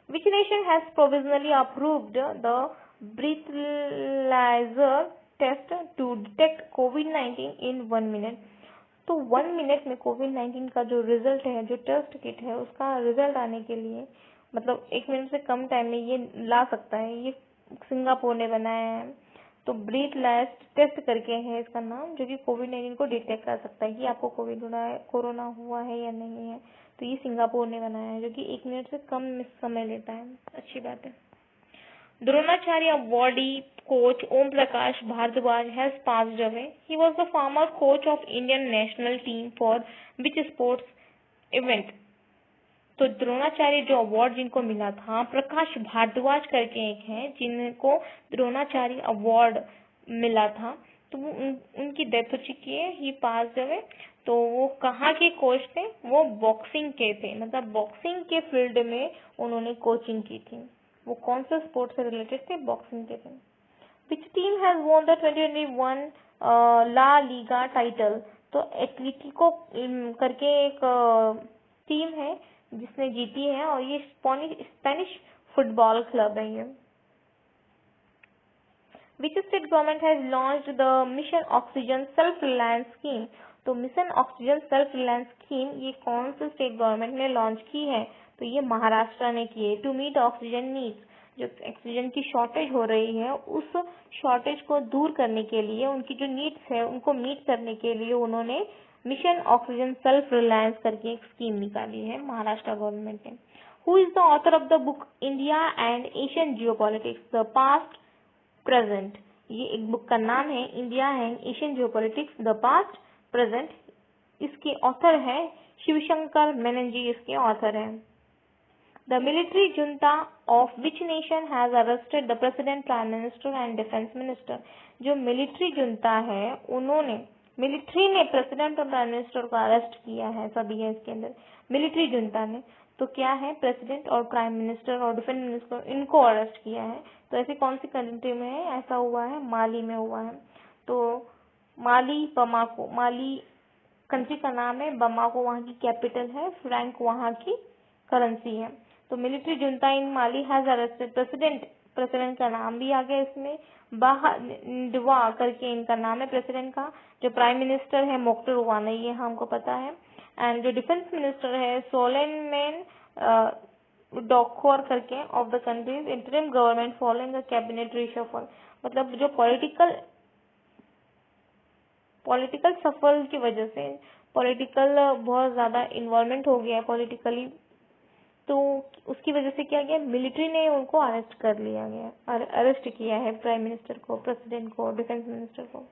Which nation has provisionally approved the breathalyzer test to detect COVID-19 in 1 minute? तो 1 मिनट में कोविड-19 का जो रिजल्ट है, जो टेस्ट किट है, उसका रिजल्ट आने के लिए, मतलब 1 मिनट से कम टाइम में ये ला सकता है। ये सिंगापुर ने बनाया है। तो ब्रीथ लास्ट टेस्ट करके है इसका नाम, जो कि कोविड-19 को डिटेक्ट कर सकता है कि आपको कोरोना हुआ है या नहीं है। तो ये सिंगापुर ने बनाया है, जो कि 1 मिनट से कम समय लेता है। अच्छी बात है। Dronacharya awardee coach Om Prakash Bhardwaj has passed away. He was the former coach of Indian national team for which sports event? तो द्रोणाचार्य जो अवार्ड जिनको मिला था, प्रकाश भारद्वाज करके एक है जिनको द्रोणाचार्य अवार्ड मिला था, तो वो उनकी डेथ हो चुकी है। ही पास अवे। तो वो कहाँ के कोच थे? वो बॉक्सिंग के थे, मतलब बॉक्सिंग के फील्ड में उन्होंने कोचिंग की थी। वो कौन सा स्पोर्ट से रिलेटेड थे? बॉक्सिंग के थे। Which team has won the 2021 La Liga title? तो एटलेटिको करके एक टीम है जिसने जीती है, और ये स्पेनिश फुटबॉल क्लब है ये। Which state government has launched the Mission Oxygen Self-Reliance Scheme? तो mission oxygen self reliance scheme ये कौन से स्टेट गवर्नमेंट ने लॉन्च की है? तो ये महाराष्ट्र ने की है। टू मीट ऑक्सीजन नीड्स, जो ऑक्सीजन की शॉर्टेज हो रही है, उस शॉर्टेज को दूर करने के लिए, उनकी जो नीड्स है उनको मीट करने के लिए उन्होंने मिशन ऑक्सीजन सेल्फ रिलायंस करके एक स्कीम निकाली है महाराष्ट्र गवर्नमेंट ने। Who is the author of the book India and Asian geopolitics the past present? ये एक बुक का नाम है India and Asian geopolitics the past present. इसके ऑथर है शिवशंकर मेनन जी, इसके ऑथर हैं। The military junta of which nation has arrested the president, prime minister and defence minister. जो मिलिट्री junta है उन्होंने, मिलिट्री ने प्रेसिडेंट और प्राइम मिनिस्टर को अरेस्ट किया है, सभी है इसके अंदर, मिलिट्री junta ने। तो क्या है, प्रेसिडेंट और प्राइम मिनिस्टर और डिफेंस मिनिस्टर, इनको अरेस्ट किया है। तो ऐसी कौन सी कंट्री में है, ऐसा हुआ है माली में हुआ है। तो माली, बमाको, माली कंट्री का नाम है, बमाको वहाँ की कैपिटल है, फ्रैंक वहाँ की करेंसी है। तो military junta in Mali has arrested president, president का नाम भी आ गया इसमें, बाहडवा करके इनका नाम है प्रेसिडेंट का। जो प्राइम मिनिस्टर है मोक्टर वाना, ये हमको पता है। एंड जो डिफेंस मिनिस्टर है सोलेनमैन डॉकोर करके of the countries interim government following the cabinet reshuffle. मतलब जो पॉलिटिकल सफल की वजह से, पॉलिटिकल बहुत ज्यादा इन्वॉल्वमेंट हो गया है पॉलिटिकली, तो उसकी वजह से क्या गया, मिलिट्री ने उनको अरेस्ट कर लिया गया, अरेस्ट किया है प्राइम मिनिस्टर को, प्रेसिडेंट को, डिफेंस मिनिस्टर को।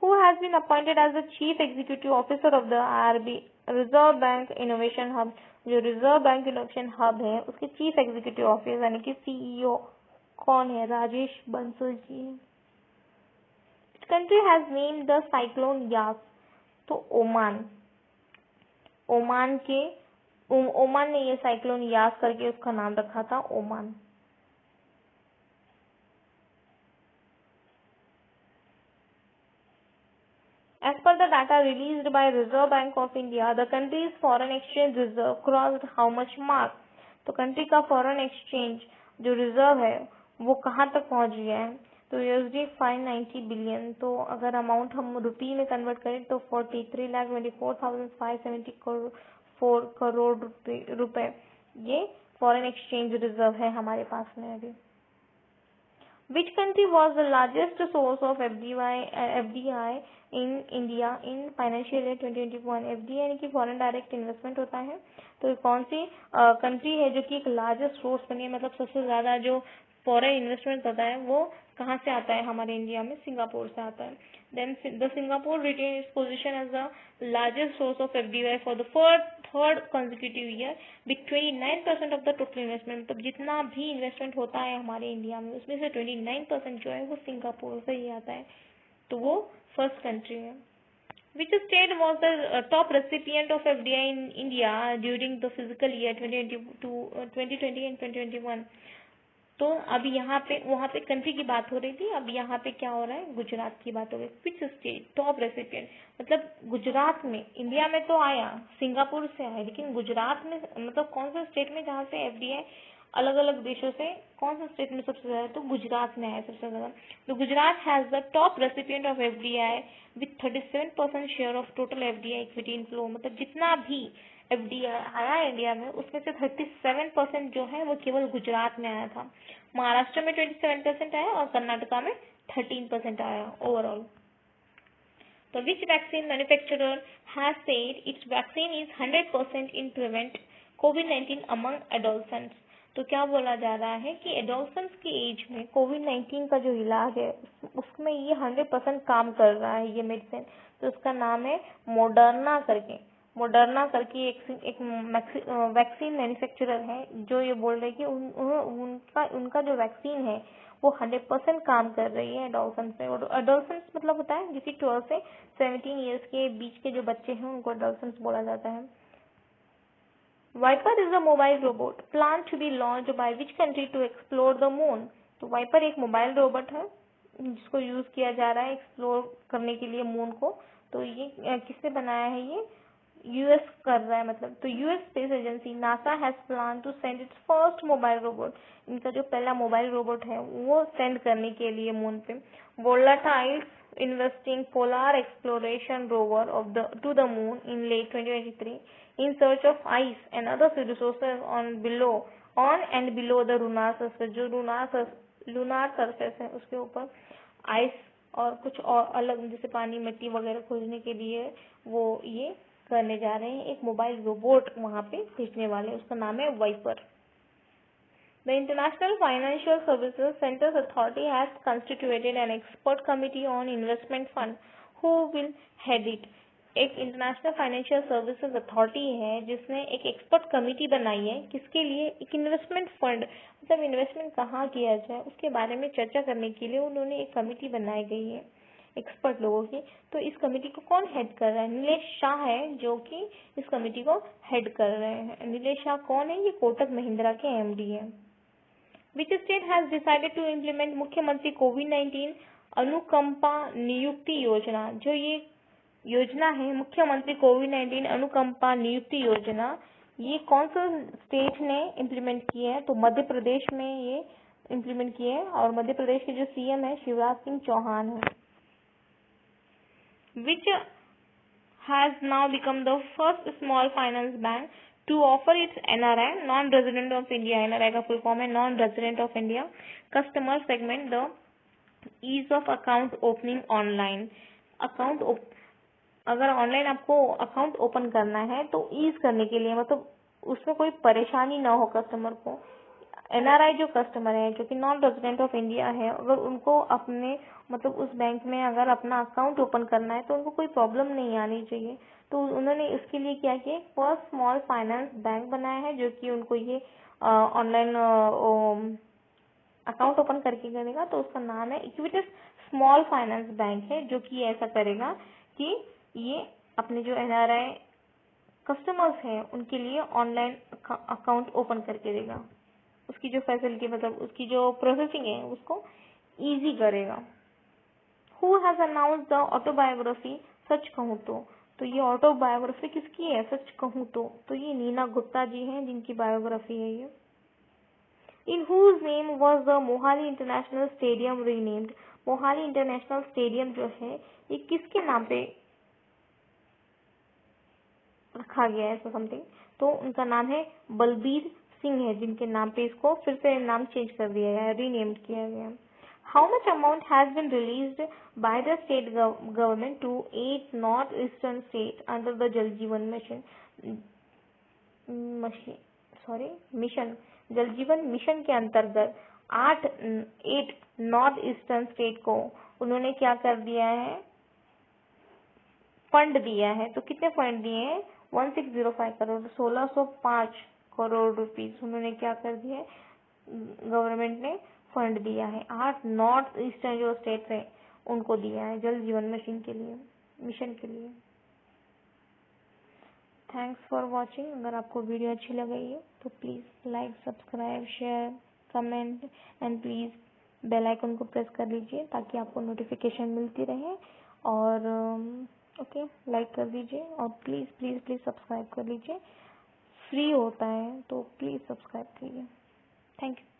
Who has been appointed as the chief executive officer of the IRB, reserve bank innovation hub. जो रिजर्व बैंक इनोवेशन हब है उसके चीफ एग्जीक्यूटिव ऑफिसर यानी कि सीईओ कौन है, राजेश बंसल जी है। Country has named the cyclone Yaas. तो ओमान, ओमान ने ये साइक्लोन यास करके उसका नाम रखा था, Oman. As per the data released by Reserve Bank of India, the country's foreign exchange reserve crossed how much mark? तो कंट्री का फॉरेन एक्सचेंज जो रिजर्व है वो कहाँ तक पहुंच गया है? तो USD 590 बिलियन। तो अगर अमाउंट हम रुपी में कन्वर्ट करें तो 43,24,570 करोड़ रुपए ये फॉरेन एक्सचेंज रिजर्व है हमारे पास में अभी। Which country was the largest source of FDI in India in financial year 2021? FDI यानी कि फॉरेन डायरेक्ट इन्वेस्टमेंट होता है। तो कौन सी कंट्री है जो कि एक लार्जेस्ट सोर्स बनी है, मतलब सबसे ज्यादा जो फॉरेन इन्वेस्टमेंट होता है वो कहाँ से आता है हमारे इंडिया में, सिंगापुर से आता है। Then the Singapore retain its position as the largest source of FDI for the third consecutive year with 29% of the total investment. मतलब जितना भी इन्वेस्टमेंट होता है हमारे इंडिया में उसमें से 29% जो है वो सिंगापुर से ही आता है। तो वो फर्स्ट कंट्री है। Which state was the top recipient of FDI in India during the fiscal year 2020 and 2021? तो अभी यहाँ पे वहाँ पे कंट्री की बात हो रही थी, अब यहाँ पे क्या हो रहा है, गुजरात की बात हो रही है। विच स्टेट टॉप रेसिपिएंट, मतलब गुजरात में, इंडिया में तो आया, सिंगापुर से आया, लेकिन गुजरात में मतलब कौन सा स्टेट में जहाँ से FDI अलग अलग देशों से, कौन सा स्टेट में सबसे ज्यादा, तो गुजरात में आया सबसे ज्यादा। तो Gujarat has the top recipient of FDI with 37% share of total FDI equity inflow. मतलब जितना भी FDI आया इंडिया में उसमें से 37% जो है वो केवल गुजरात में आया था। महाराष्ट्र में 27% आया और कर्नाटका में 13% आया ओवरऑल। तो विच vaccine manufacturer has said it's vaccine is 100% in prevent COVID-19 among adolescents. तो क्या बोला जा रहा है कि एडोलसेंट्स की एज में COVID-19 का जो इलाज है उसमें ये 100% काम कर रहा है ये मेडिसिन। तो उसका नाम है मोडर्ना करके। मोडर्ना करके एक वैक्सीन मैन्युफैक्चरर है जो ये बोल रहे हैं कि उनका जो वैक्सीन है वो 100% काम कर रही है एडोलसेंट्स पे। और एडोलसेंट्स मतलब होता है जिसे 12 से 17 ईयर्स के बीच के जो बच्चे हैं उनको एडोलसेंट्स बोला जाता है। Viper is a mobile robot plan to be launch by which country to explore the moon. तो वाइपर एक मोबाइल रोबोट है जिसको यूज किया जा रहा है एक्सप्लोर करने के लिए मून को। तो ये किसने बनाया है, ये यूएस कर रहा है मतलब। तो US space agency NASA has plan to send its first mobile robot. इनका जो पहला मोबाइल रोबोट है वो सेंड करने के लिए मून पे। Volatiles investing polar exploration rover off to the moon in late 2023 in search of ice and other resources on and below the lunar surface। जो lunar surface है उसके ऊपर आइस और कुछ और अलग जैसे पानी मिट्टी वगैरह खोजने के लिए वो ये करने जा रहे हैं। एक मोबाइल रोबोट वहां पे भेजने वाले, उसका नाम है wiper. The International Financial Services Centers Authority has constituted an expert committee on investment fund. Who will head it? एक इंटरनेशनल फाइनेंशियल सर्विसेज अथॉरिटी है जिसने एक एक्सपर्ट कमेटी बनाई है किसके लिए, एक इन्वेस्टमेंट फंड, मतलब इन्वेस्टमेंट कहाँ किया जाए उसके बारे में चर्चा करने के लिए उन्होंने एक कमेटी बनाई गई है एक्सपर्ट लोगों की। तो इस कमेटी को कौन हेड कर रहा है? नीलेश शाह है जो कि इस कमेटी को हेड कर रहे हैं। नीलेश शाह कौन है? ये कोटक महिंद्रा के एमडी है। Which state has decided to implement मुख्यमंत्री कोविड-19 अनुकंपा नियुक्ति योजना? जो ये योजना है मुख्यमंत्री कोविड-19 अनुकंपा नियुक्ति योजना, ये कौन सा स्टेट ने इम्प्लीमेंट की है? तो मध्य प्रदेश में ये इम्प्लीमेंट की है और मध्य प्रदेश के जो सीएम है शिवराज सिंह चौहान है। विच has now become the first small finance bank to offer its NRI non-resident of India, NRI का फुल फॉर्म है non resident of India, customer segment the ease of account opening online. अगर online आपको account open करना है तो ease करने के लिए, मतलब उसमें कोई परेशानी ना हो कस्टमर को। एनआरआई जो कस्टमर है जो कि नॉन रेजिडेंट ऑफ इंडिया है, अगर उनको अपने मतलब उस बैंक में अगर अपना अकाउंट ओपन करना है तो उनको कोई प्रॉब्लम नहीं आनी चाहिए। तो उन्होंने इसके लिए क्या किया, फर्स्ट स्मॉल फाइनेंस बैंक बनाया है जो कि उनको ये ऑनलाइन अकाउंट ओपन करके करेगा। तो उसका नाम है इक्विटस स्मॉल फाइनेंस बैंक है जो कि ऐसा करेगा कि ये अपने जो एनआरआई कस्टमर्स हैं उनके लिए ऑनलाइन अकाउंट ओपन करके देगा। उसकी जो फैसिलिटी मतलब उसकी जो प्रोसेसिंग है उसको इजी करेगा। Who has announced the autobiography सच कहूँ तो ये ऑटोबायोग्राफी किसकी है सच कहूँ तो ये नीना गुप्ता जी हैं जिनकी बायोग्राफी है ये। In whose name was the Mohali international stadium renamed. Mohali international stadium जो है ये किसके नाम पे रखा गया है ऐसा समथिंग, तो उनका नाम है बलबीर सिंह है जिनके नाम पे इसको फिर से नाम चेंज कर दिया गया है, रीनेम्ड किया गया है। How much amount has been released by the state government to 8 north eastern state under the Jal Jeevan mission जल जीवन मिशन के अंतर्गत 8 नॉर्थ ईस्टर्न स्टेट को उन्होंने क्या कर दिया है, फंड दिया है। तो कितने फंड दिए हैं, 1605 करोड़ 1605 करोड़ रुपीस उन्होंने क्या कर दिया है, गवर्नमेंट ने फंड दिया है। 8 नॉर्थ ईस्टर्न जो स्टेट है उनको दिया है जल जीवन मिशन के लिए। Thanks for watching. अगर आपको वीडियो अच्छी लग रही है तो please like, subscribe, share, comment and please bell icon को प्रेस कर लीजिए ताकि आपको नोटिफिकेशन मिलती रहे। और ओके लाइक कर दीजिए और प्लीज प्लीज प्लीज सब्सक्राइब कर लीजिए। फ्री होता है तो प्लीज सब्सक्राइब कीजिए। Thank you.